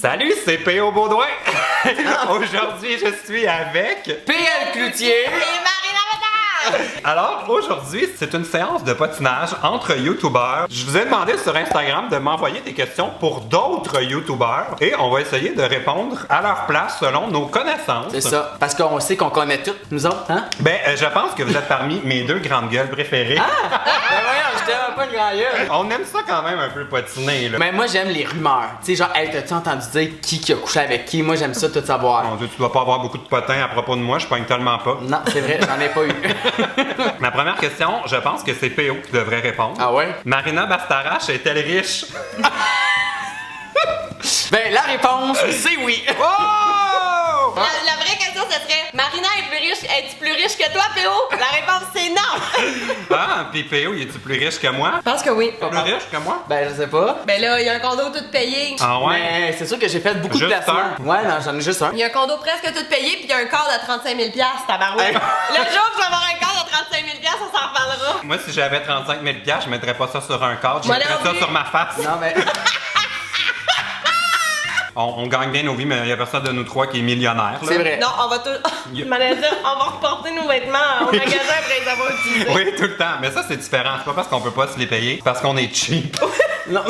Salut, c'est P.O. Baudouin. Aujourd'hui, je suis avec P.L. Cloutier Et Marina Médard! Alors, aujourd'hui, c'est une séance de patinage entre YouTubeurs. Je vous ai demandé sur Instagram de m'envoyer des questions pour d'autres YouTubeurs et on va essayer de répondre à leur place selon nos connaissances. C'est ça, parce qu'on sait qu'on connaît tout, nous autres, hein? Je pense que vous êtes parmi mes deux grandes gueules préférées. Ben voyons, je t'aime pas une grande gueule. On aime ça quand même un peu patiner, là. Mais moi, j'aime les rumeurs. Tu sais, genre, hey, t'as-tu entendu dire qui a couché avec qui? Moi, j'aime ça tout savoir. Mon Dieu, tu dois pas avoir beaucoup de potins à propos de moi, je pogne tellement pas. Non, c'est vrai, j'en ai pas eu. Ma première question, je pense que c'est P.O. qui devrait répondre. Ah ouais? Marina Bastarache est-elle riche? Ben, la réponse, c'est oui. Oh! La vraie question, ce serait Marina est-tu plus riche que toi, P.O.? La réponse, c'est non! Ah, puis P.O., il est-tu plus riche que moi? Je pense que oui. Plus riche que moi? Ben, je sais pas. Ben là, il y a un condo tout payé. Ah ouais? Mais c'est sûr que j'ai fait beaucoup Juste de placements. un? Ouais, non, j'en ai juste un. Il y a un condo presque tout payé, puis il y a un corps de 35 000 tabarouette. Hey. Le jour que je vais avoir un corps de 35 000 on s'en reparlera. Moi, si j'avais 35 000 je mettrais pas ça sur un cadre, je Moi mettrais non ça plus. sur ma face. Non, mais. On gagne bien nos vies, mais il y a personne de nous trois qui est millionnaire. là. C'est vrai. Non, on va tout. Je m'allais dire, on va reporter nos vêtements au magasin après les avoir utilisés. Oui, tout le temps. Mais ça, c'est différent. C'est pas parce qu'on peut pas se les payer, c'est parce qu'on est cheap. Non.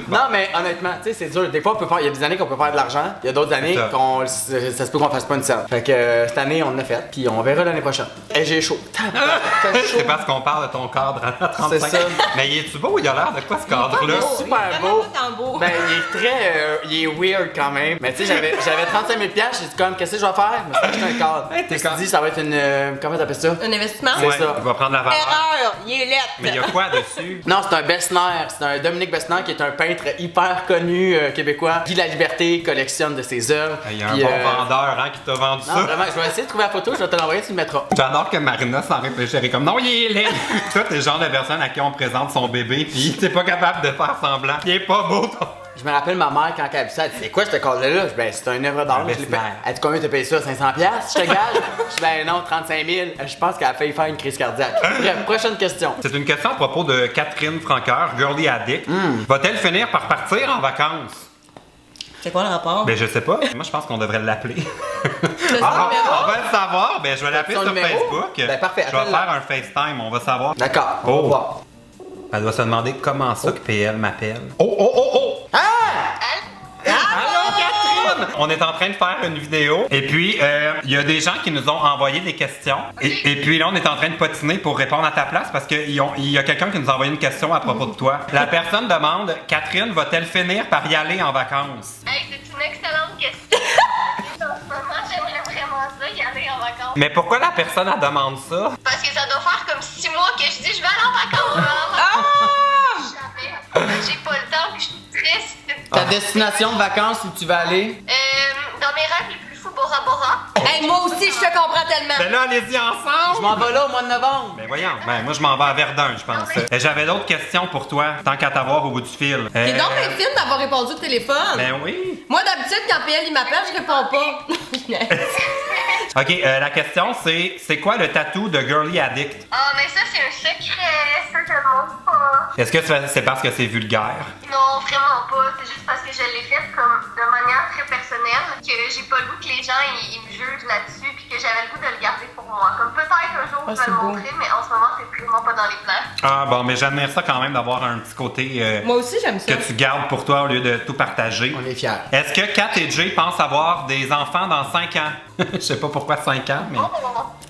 Non, mais honnêtement, tu sais, c'est dur. Des fois, on peut faire. Il y a des années qu'on peut faire de l'argent. Il y a d'autres années C'est ça. ça se peut qu'on fasse pas une scène. Fait que cette année, on l'a fait. Puis on verra l'année prochaine. Et j'ai chaud. T'as chaud. C'est parce qu'on parle de ton cadre à 35 C'est ça. Mais il est-tu beau? Il a l'air de quoi, ce cadre-là? beau. Super Vraiment beau. pas tant beau. Ben, il est très. Il est weird quand même. Mais tu sais, j'avais 35 000 j'ai dit, comme, qu'est-ce que je vais faire? Je me suis acheté un cadre. Hey, t'es Je me suis dit, ça va être une. Comment t'appelles ça? Un investissement? C'est Ouais, ça. il va prendre la valeur. Erreur! Il est lettre! Mais il y a quoi dessus? Non, c'est un Bessner. C'est un Dominique Bessner qui est un peintre hyper connu québécois. Guy Laliberté collectionne de ses œuvres. Il y a un Puis, bon vendeur hein, qui t'a vendu Non, ça. vraiment, je vais essayer de trouver la photo, je vais te l'envoyer, tu le mettras. J'adore que Marina s'en réfléchirait comme non, il est laid. Toi, t'es le genre de personne à qui on présente son bébé, puis t'es pas capable de faire semblant. Il est pas beau, ton. Je me rappelle ma mère quand elle a vu ça, elle dit c'est quoi ce cadre-là? Je dis ben c'est un œuvre d'art. Un Je l'ai fait. Bessner. Elle dit combien t'as payé ça? 500$? Je te gage? Je dis ben non, 35 000. Je pense qu'elle a failli faire une crise cardiaque. Bref, prochaine question. C'est une question à propos de Catherine Franqueur, Girly Addict. Va-t-elle finir par partir en vacances? C'est quoi le rapport? Ben, je sais pas. Moi, je pense qu'on devrait l'appeler. Le Ah, numéro? on va le savoir. Ben, je vais l'appeler Son sur numéro? Facebook. Ben, parfait, Je vais appelle-la. faire un FaceTime, on va savoir. D'accord, on Oh. va voir. Elle doit se demander comment ça que PL m'appelle. Oh, oh, oh, oh! Ah! Allô, Catherine! On est en train de faire une vidéo et puis il y a des gens qui nous ont envoyé des questions et puis là on est en train de patiner pour répondre à ta place parce qu'il y a quelqu'un qui nous a envoyé une question à propos de toi. La personne demande Catherine va-t-elle finir par y aller en vacances? Hey, c'est une excellente question. En ce moment, j'aimerais vraiment ça, y aller en vacances. Mais pourquoi la personne elle demande ça? Parce que ça doit faire comme 6 mois que je dis je vais aller en vacances. Jamais. J'ai pas le temps, puis je suis triste. Ta destination de vacances où tu vas aller? Dans mes rêves les plus fous, Bora Bora. Hey, moi aussi, je te comprends tellement! Ben là allez-y Je ensemble! m'en vais là au mois de novembre. Ben voyons, ben moi je m'en vais à Verdun je pense. J'avais d'autres questions pour toi, tant qu'à t'avoir au bout du fil. T'es donc bien fine d'avoir répondu au téléphone! Ben oui! Moi, d'habitude, quand PL il m'appelle, je réponds pas. Ok, la question c'est quoi le tatou de Girly Addict? Ah, mais ça, c'est un secret. Ça, je le montre pas. Est-ce que c'est parce que c'est vulgaire? Non, vraiment pas. C'est juste parce que je l'ai fait comme de manière très personnelle que j'ai pas le goût que les gens ils me jugent là-dessus puis que j'avais le goût de le garder pour moi. Comme peut-être un jour je vais c'est le beau. montrer, mais en ce moment c'est vraiment pas dans les plans. Ah bon, mais j'admire ça quand même d'avoir un petit côté Moi aussi, j'aime ça. que tu gardes pour toi au lieu de tout partager. On est fiers. Est-ce que Kat et Jay pensent avoir des enfants dans 5 ans? Je sais pas pourquoi 5 ans, mais... Oh,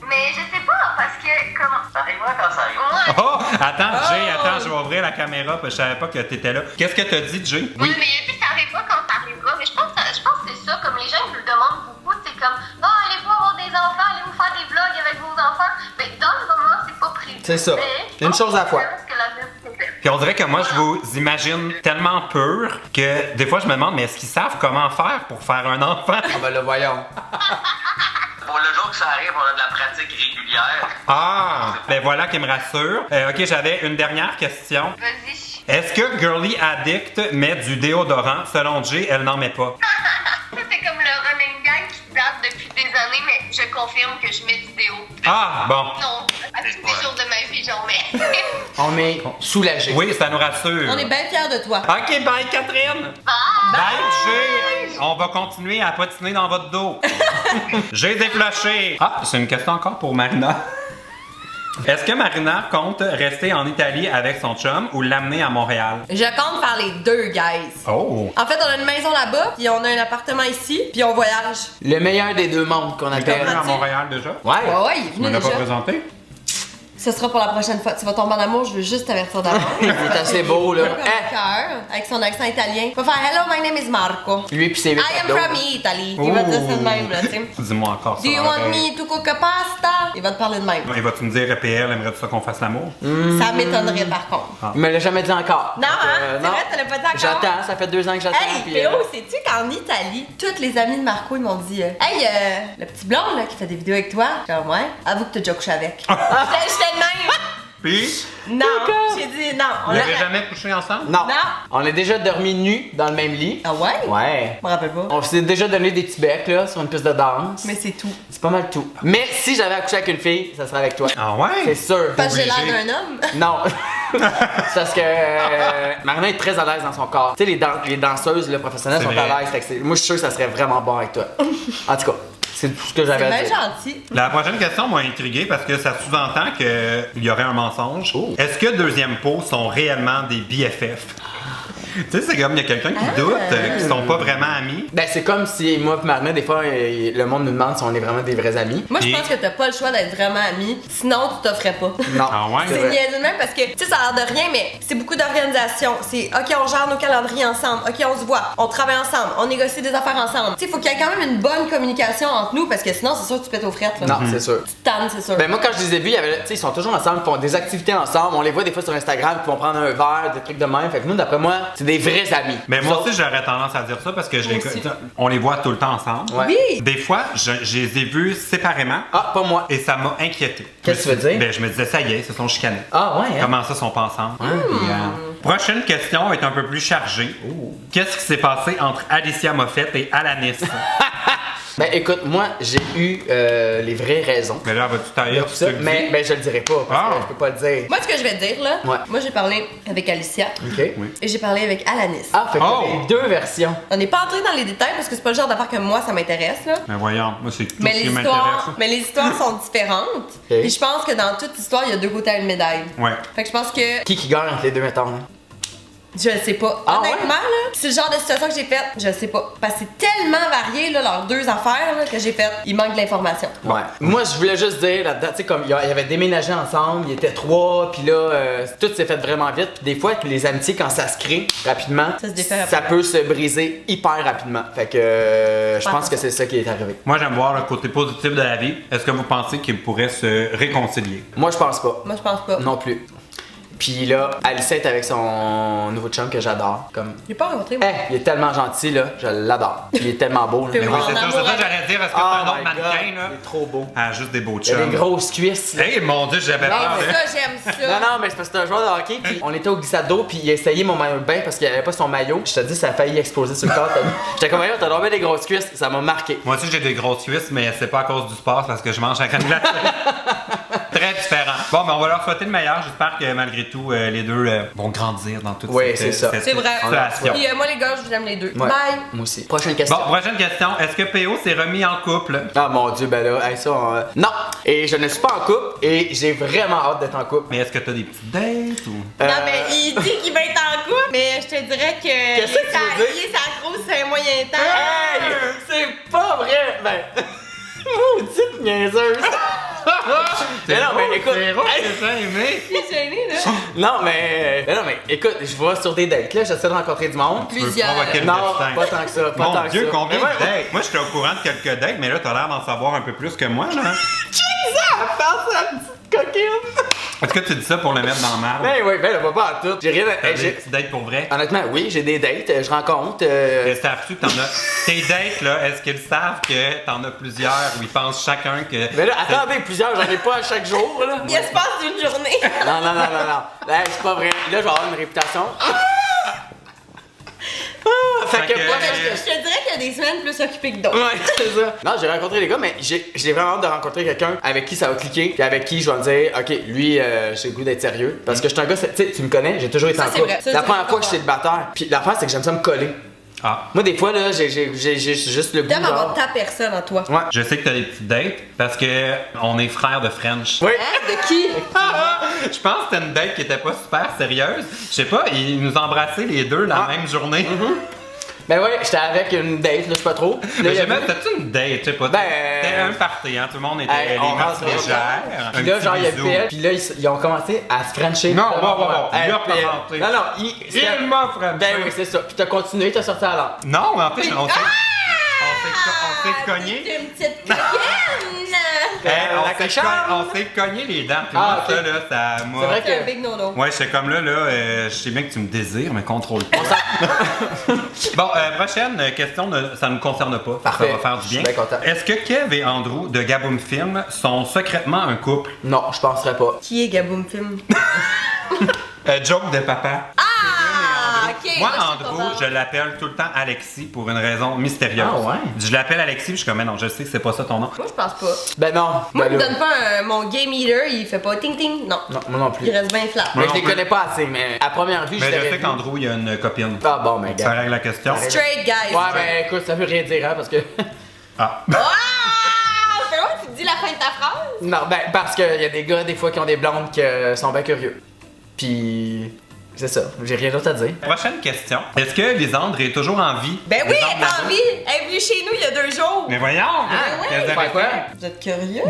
mais je sais pas parce que comme ça arrivera quand ça arrive. Oh! Attends, Jay, attends, je vais ouvrir la caméra parce que je savais pas que t'étais là. Qu'est-ce que t'as dit, Jay? Oui, mais il a dit que ça arrivera quand ça arrivera. Mais je pense que c'est ça, comme les gens ils me le demandent beaucoup, c'est comme non, allez-vous avoir des enfants, allez-vous faire des vlogs avec vos enfants. Mais dans le moment, c'est pas prévu. C'est ça. Mais Une chose à la fois. Parce que l'avenir, c'est fait. Puis on dirait que moi, je vous imagine tellement pur que des fois, je me demande, mais est-ce qu'ils savent comment faire pour faire un enfant? Ah ben le voyons. Pour le jour que ça arrive, on a de la pratique régulière. Ah! Ben voilà qui me rassure. Ok, j'avais une dernière question. Vas-y. Est-ce que Girly Addict met du déodorant? Selon Jay, elle n'en met pas. Ça, c'est comme le running gag qui date depuis des années, mais je confirme que je mets du déo. Ah, bon. Non, à tous les jours de ma vie, j'en mets. On est soulagés. Oui, ça nous rassure. On est bien fiers de toi. Ok, bye Catherine! Bye! Bye Jay! on va continuer à patiner dans votre dos. J'ai déflashé. Ah, c'est une question encore pour Marina. Est-ce que Marina compte rester en Italie avec son chum ou l'amener à Montréal? Je compte faire les deux, guys. Oh! En fait, on a une maison là-bas, puis on a un appartement ici, puis on voyage. Le meilleur des deux mondes qu'on T'es appelle. venu à Montréal déjà? Ouais. Ouais, il est Tu venu me l'as pas déjà. présenté? Ce sera pour la prochaine fois. Tu vas tomber en amour, je veux juste t'avertir d'avance. Il est assez beau, là. Comme un cœur, avec son accent italien. Il va faire Hello, my name is Marco. Lui pis ses 8 I am from Italy. Il va te dire ça de même, là, tu sais. Dis-moi encore ça. Do you want me to cook a pasta? Il va te parler de même. Et vas-tu me dire, PL, aimerais-tu ça qu'on fasse l'amour? Ça m'étonnerait par contre. Il me l'a jamais dit encore. Non, hein? C'est non. vrai, tu l'as pas dit encore? J'attends, ça fait 2 ans que j'attends. Hey, puis, Théo, sais-tu qu'en Italie, tous les amis de Marco, ils m'ont dit Hey, le petit blond là, qui fait des vidéos avec toi, genre, ouais, avoue que t'as déjà couché avec. J'étais de même. Puis, Non, j'ai dit non. vous n'avez jamais couché ensemble? Non. Non. On a déjà dormi nus dans le même lit. Ah ouais? Ouais. Je me rappelle pas. On s'est déjà donné des petits becs là sur une piste de danse. Mais c'est tout. C'est pas mal tout. Mais si j'avais accouché avec une fille, ça serait avec toi. Ah ouais? C'est sûr. Parce que j'ai l'air Obligé. d'un homme. Non. C'est parce que Marina est très à l'aise dans son corps. Tu sais, les danseuses là, professionnelles C'est sont vrai. à l'aise. Fait que moi, je suis sûr que ça serait vraiment bon avec toi. En tout cas, c'est tout ce que C'est j'avais à bien dire. gentil. La prochaine question m'a intrigué parce que ça sous-entend qu'il y aurait un mensonge. Oh. Est-ce que deuxième pot sont réellement des BFF? Tu sais, c'est comme il y a quelqu'un qui doute, qu'ils sont pas vraiment amis. Ben, c'est comme si moi et Marina, des fois, le monde nous demande si on est vraiment des vrais amis. Moi, je Et- pense que t'as pas le choix d'être vraiment ami, sinon tu t'offrais pas. Non. Ah ouais? c'est C'est vrai. niaiseux de même parce que, tu sais, ça a l'air de rien, mais c'est beaucoup d'organisation. C'est, OK, on gère nos calendriers ensemble. OK, on se voit. On travaille ensemble. On négocie des affaires ensemble. Tu sais, faut qu'il y ait quand même une bonne communication entre nous parce que sinon, c'est sûr que tu pètes aux frettes. Là. Non, c'est sûr. Tu te tannes, c'est sûr. Ben moi quand je les ai vus, il y avait, tu sais, ils sont toujours ensemble, ils font des activités ensemble, on les voit des fois sur Instagram, ils vont prendre un verre, des trucs de même. Fait que nous, d'après moi, c'est des vrais amis. Mais Nous moi autres- aussi, j'aurais tendance à dire ça parce que Moi aussi. on les voit tout le temps ensemble. Ouais. Oui! Des fois, je les ai vus séparément Ah, pas moi. et ça m'a inquiété. Qu'est-ce que tu veux dire? Ben, je me disais, ça y est, ils se sont chicanés. Ah ouais, hein? Comment ça, ils sont pas ensemble? Puis, prochaine question est un peu plus chargée. Qu'est-ce qui s'est passé entre Alicia Moffett et Alanis? Ben écoute, moi j'ai eu les vraies raisons. Mais là, vas-tu de tailler tout ça, mais ben, je le dirai pas parce Ah. que je peux pas le dire. Moi, ce que je vais te dire, là, Ouais. moi, j'ai parlé avec Alicia Ok. et j'ai parlé avec Alanis. Ah, fait que Oh. les deux versions. On n'est pas entré dans les détails parce que c'est pas le genre d'affaire que moi, ça m'intéresse, là. Mais voyons, moi, c'est tout Mais ce les, qui m'intéresse. les histoires sont différentes. Et je pense que dans toute histoire, il y a deux côtés à une médaille. Ouais. Fait que je pense que Qui gagne entre les deux, mettons? Hein? je le sais pas. Ah Honnêtement, là, c'est le genre de situation que j'ai faite, je le sais pas. Parce que c'est tellement varié, là, leurs deux affaires là, que j'ai faites. Il manque de l'information. Ouais. Moi, je voulais juste dire là-dedans, tu sais, comme ils avaient déménagé ensemble, ils étaient 3, puis là, tout s'est fait vraiment vite. Puis des fois, les amitiés, quand ça se crée rapidement, Ça se défait ça rapidement. peut se briser hyper rapidement. Fait que je pense que c'est ça qui est arrivé. Moi, j'aime voir le côté positif de la vie. Est-ce que vous pensez qu'ils pourraient se réconcilier? Moi, je pense pas. Moi, je pense pas. Non plus. Puis là, Alicia est avec son nouveau chum que j'adore. Comme, J'ai pas rencontré, moi. il est tellement gentil, là. Je l'adore. Puis il est tellement beau, là. Puis Mais oui, oui, c'est en ça, c'est amour ça que j'allais dire. Est-ce que Oh c'est un autre my mannequin, God, là? il est trop beau. Ah, juste des beaux Il a chums. des grosses cuisses. là. Hey, mon Dieu, j'avais Hey, peur. de- ça, j'aime ça. Non, mais c'est parce que c'est un joueur de hockey, puis on était au glissade d'eau, puis il a essayé mon maillot de bain parce qu'il avait pas son maillot. Je te dis, ça a failli exploser sur le corps. J'étais comme, t'as dormi des grosses cuisses, ça m'a marqué. Moi aussi, j'ai des grosses cuisses, mais c'est pas à cause du sport, c'est parce que je mange avec une glace. Très différent. Bon, mais on va leur souhaiter le meilleur. J'espère que malgré tout, les deux vont grandir dans toute Oui, cette, c'est ça. cette C'est vrai. situation. Puis moi, les gars, je vous aime les deux. Ouais. Bye. Moi aussi. Prochaine question. Bon, prochaine question. Est-ce que PO s'est remis en couple? Ah mon dieu, ben là, hey, ça, non! Et je ne suis pas en couple et j'ai vraiment hâte d'être en couple. Mais est-ce que t'as des petites dates ou. Non, mais il dit qu'il va être en couple, mais je te dirais que. Qu'est-ce que tu veux dire? Il est sa grosse, c'est un moyen temps. Hey! C'est pas vrai! Ben. Maudite niaiseuse! Mais non, mais écoute. Hey! j'ai aimé. Il est gêné, là. Non, mais écoute, je vais sur des dates, là, j'essaie de rencontrer du monde. Tu veux Plusieurs. provoquer le Non, destin. pas tant que ça, pas Mon tant Dieu, que ça. combien de Mais ouais, dates? Moi, j'étais au courant de quelques dates, mais là, t'as l'air d'en savoir un peu plus que moi, là. ça passe la petite coquine! Est-ce que tu dis ça pour le mettre dans la marde? Ben oui, ben là, pas en tout. J'ai rien T'as à. des petites dates pour vrai? Honnêtement, oui, j'ai des dates, je rencontre. Mais savent-tu que t'en as. Tes dates, là, est-ce qu'ils savent que t'en as plusieurs ou ils pensent chacun que. Mais là, attendez, plusieurs, j'en ai pas à chaque jour, là. Il se passe une journée. Non. Hey, c'est pas vrai. Là, je vais avoir une réputation. Fait que moi, Je te dirais qu'il y a des semaines plus occupées que d'autres. Ouais, c'est ça. Non, j'ai rencontré des gars, mais j'ai vraiment hâte de rencontrer quelqu'un avec qui ça va cliquer, puis avec qui je vais me dire, ok, lui, j'ai le goût d'être sérieux. Parce que je suis un gars, tu sais, tu me connais, j'ai toujours été Ça, en c'est couple. vrai. Ça, La c'est première vrai. fois que j'étais célibataire. Puis l'affaire, c'est que j'aime ça me coller. Ah. Moi, des fois, là, j'ai juste le goût. T'aimes avoir genre- ta personne en toi. Ouais. Je sais que t'as des petites dates parce que on est frères de French. Oui. Hein? De qui? Je pense que c'était une date qui était pas super sérieuse. Je sais pas, ils nous embrassaient les deux la même journée. Ben ouais, j'étais avec une date, là, je sais pas trop. Là, Mais il y j'aimais, avait- c'était une date, je sais pas. Ben, c'était un party, hein. Tout le monde était Hey, les on mœurs rentre légères. Puis là, genre, il y a Phil, puis là, ils ont commencé à se frencher. Non, wow. Hey, Il a Phil. commencé. Non, non, Il m'a frenché. Ben oui, c'est ça. Puis t'as continué, t'as sorti à la lampe. Non, en fait, on s'est Ah, cogné. t'es une petite coquine! Hey, La on s'est cochonne. on s'est cogné les dents. Puis Ah, moi, ok. ça, là, ça m'a. C'est vrai C'est un que. big no-no. Ouais, j'étais comme là, je sais bien que tu me désires, mais contrôle pas. Bon, prochaine question, ça ne nous concerne pas. Parfait. Ça va faire du bien. Je suis bien content. Est-ce que Kev et Andrew de Gaboom Film sont secrètement un couple? Non, je penserais pas. Qui est Gaboom Film? Joke de papa. Ah, ok. Moi, là, je sais Andrew, pas. je l'appelle tout le temps Alexis pour une raison mystérieuse. Ah ouais? Je l'appelle Alexis, puis je suis comme, mais non, je sais que c'est pas ça ton nom. Moi, je pense pas. Ben non. Moi, Ben il me là. donne pas mon game eater, il fait pas ting-ting. Non. Non, moi non plus. Il reste bien flat. Mais Moi je les non plus. connais pas assez, mais à première vue, Mais je je l'avais sais vu. qu'Andrew, il y a une copine. Ah bon, mais Ça gars. règle la question. Straight guys. Ouais, ben écoute, ça veut rien dire, hein, parce que. Ah. Ah! C'est vrai, tu te dis la fin de ta phrase? Non, ben parce qu'il y a des gars, des fois, qui ont des blondes qui sont bien curieux. Puis. C'est ça, j'ai rien d'autre à dire. Prochaine question. Est-ce que Lisandre est toujours en vie? Ben oui, Lisandre elle est en Labrousse? vie. Elle est venue chez nous il y a 2 jours. Mais voyons! oui. Qu'est-ce que Faire vous quoi? avez fait? Vous êtes curieux?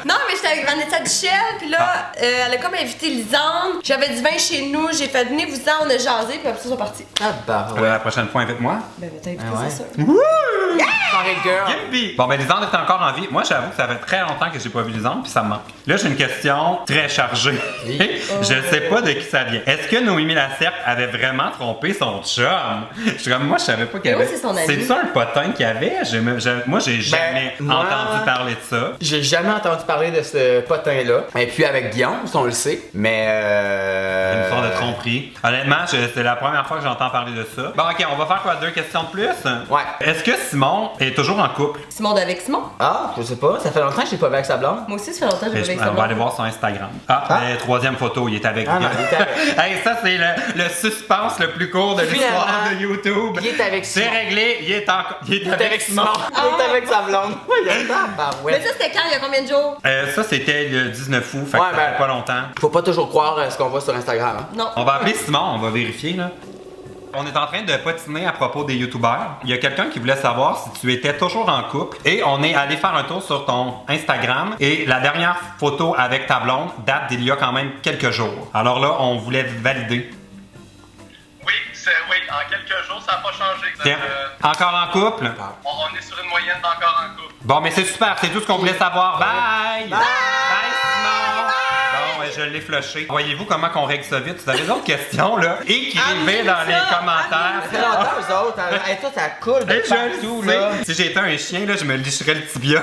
Non, mais j'étais avec Vanessa Duchel, puis là, elle a comme invité Lisandre. J'avais du vin chez nous, j'ai fait venir vous en, on a jasé, puis après ça, ils sont partis. Ah bah La prochaine fois, invite-moi. Ben, t'as invité, Ah ouais. c'est sûr. Sorry girl. Yippee! Bon, ben Lisandre est encore en vie. Moi, j'avoue que ça fait très longtemps que j'ai pas vu Lisandre, puis ça me manque. Là, j'ai une question très chargée. Je sais pas de qui ça vient. Est-ce que Noémie Lacerte avait vraiment trompé son chum? Je suis comme, moi, je savais pas qu'il y Mais avait. oui, c'est son ami. C'est ça un potin qu'il y avait? Moi, j'ai jamais moi- entendu parler de ça. J'ai jamais entendu parler de ce potin-là. Et puis avec Guillaume, ça, on le sait. Mais Une histoire de tromperie. Honnêtement, c'est la première fois que j'entends parler de ça. Bon, ok, on va faire quoi? 2 questions de plus? Ouais. Est-ce que Simon est toujours en couple? Simon avec Simon. Ah, je sais pas, ça fait longtemps que j'ai pas vu avec sa blonde. Moi aussi, ça fait longtemps que j'ai Mais pas avec on Simon. va aller voir son Instagram. Ah, Ah. Troisième photo, il est avec. Ah non, il est avec. Hey, ça, c'est le suspense le plus court de l'histoire Finalement, de YouTube. il est avec C'est Simon. réglé, il est Il est avec Simon. Il est avec sa blonde. Il y a Mais ouais. ça, c'était quand? Il y a combien de jours? Ça, c'était le 19 août, fait que Ouais, ça ben- fait pas longtemps. Faut pas toujours croire ce qu'on voit sur Instagram. Hein. Non. On va appeler Simon, on va vérifier, là. On est en train de patiner à propos des youtubeurs. Il y a quelqu'un qui voulait savoir si tu étais toujours en couple. Et on est allé faire un tour sur ton Instagram. Et la dernière photo avec ta blonde date d'il y a quand même quelques jours. Alors là, on voulait valider. Oui, en quelques jours, ça n'a pas changé. Tiens, encore en couple? On est sur une moyenne d'encore en couple. Bon, mais c'est super, c'est tout ce qu'on voulait savoir. Bye! Bye! Simon! Bon, je l'ai flushé. Voyez-vous comment qu'on règle ça vite? Si vous avez d'autres questions, là, écrivez dans les commentaires. Ça fait longtemps, eux autres. Hey, toi, ça coule de Et je partout, le sais. là. Si j'étais un chien, là, je me licherais le tibia.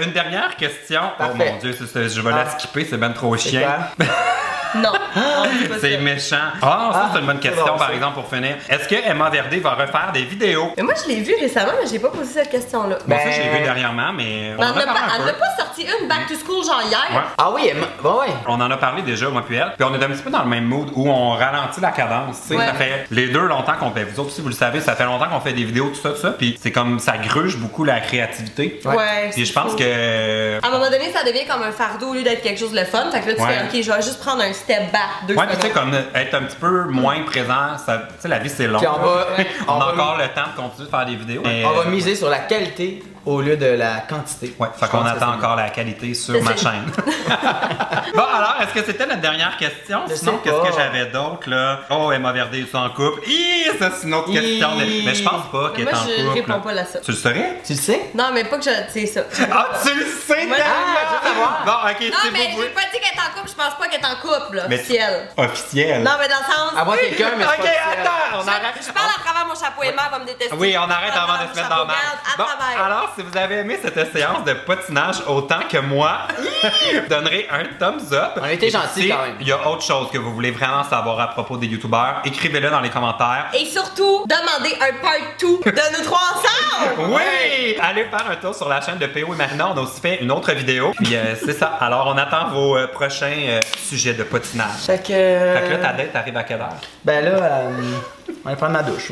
Une dernière question. Parfait. Oh mon dieu, je vais la skipper, c'est ben trop C'est chien. Non. On dit pas C'est ça. méchant. Ah, ça, c'est une bonne c'est question, bon, par ça. exemple, pour finir. Est-ce que Emma Verdé va refaire des vidéos? Mais moi, je l'ai vu récemment, mais j'ai pas posé cette question-là. Bon, Ben- ça, je l'ai vu dernièrement, mais on Mais en a parlé un elle peu. n'a pas sorti une back to school genre hier. Ouais. Ah oui, bon, ouais. On en a parlé déjà, moi puis elle. Puis on est un petit peu dans le même mood où on ralentit la cadence. Tu sais, Ouais. ça fait les deux longtemps qu'on fait. Vous autres aussi, vous le savez, ça fait longtemps qu'on fait des vidéos, tout ça. Puis c'est comme ça gruge beaucoup la créativité. Ouais. Puis je c'est pense fou. que. À un moment donné, ça devient comme un fardeau au lieu d'être quelque chose de fun. Fait que là, tu Ouais. fais, OK, je vais juste prendre un step back. 2 Ouais, puis tu sais, secondes. comme être un petit peu moins présent, ça, tu sais, la vie c'est long. Puis on va, On on a va- encore le temps de continuer de faire des vidéos. mais- on va miser sur la qualité au lieu de la quantité. Ouais, fait Je qu'on pense que attend c'est encore la qualité sur C'est ma ça. chaine. Bon, alors, est-ce que c'était notre dernière question? Je Sinon, sais qu'est-ce pas. que j'avais d'autre, là? Oh, Emma Verdé, ils sont en couple. Ça, c'est une autre question. Mais je pense pas Mais qu'elle moi, est en je couple. réponds pas à ça. Tu le saurais? Tu le sais? Non, mais pas que je. C'est ça. Ah, tu le sais tellement! je veux savoir. Bon, ok, Non, c'est mais beau. j'ai pas dit qu'elle est en couple, je pense pas qu'elle est en couple, là, Mais- officiel. Officiel. Non, mais dans le sens. Avoir quelqu'un, mais c'est Ok, pas officiel. attends, on arrête. Je parle à travers mon chapeau et Emma va me détester. Oui, on arrête À avant travers de se mon mettre dans chapeau, la regarde, à Bon, travers. alors, si vous avez aimé cette séance de patinage autant que moi, vous donnerez un thumbs up. On a été Et gentils si quand même. il y a autre chose que vous voulez vraiment savoir à propos des youtubeurs, écrivez-le dans les commentaires. Et surtout, demandez un part 2 de nous 3 ensemble! Oui! Allez faire un tour sur la chaîne de PO et Marina, on a aussi fait une autre vidéo. Puis c'est ça. Alors, on attend vos prochains sujets de patinage. Fait que. Fait que là, ta date arrive à quelle heure? Ben là, on va prendre ma douche.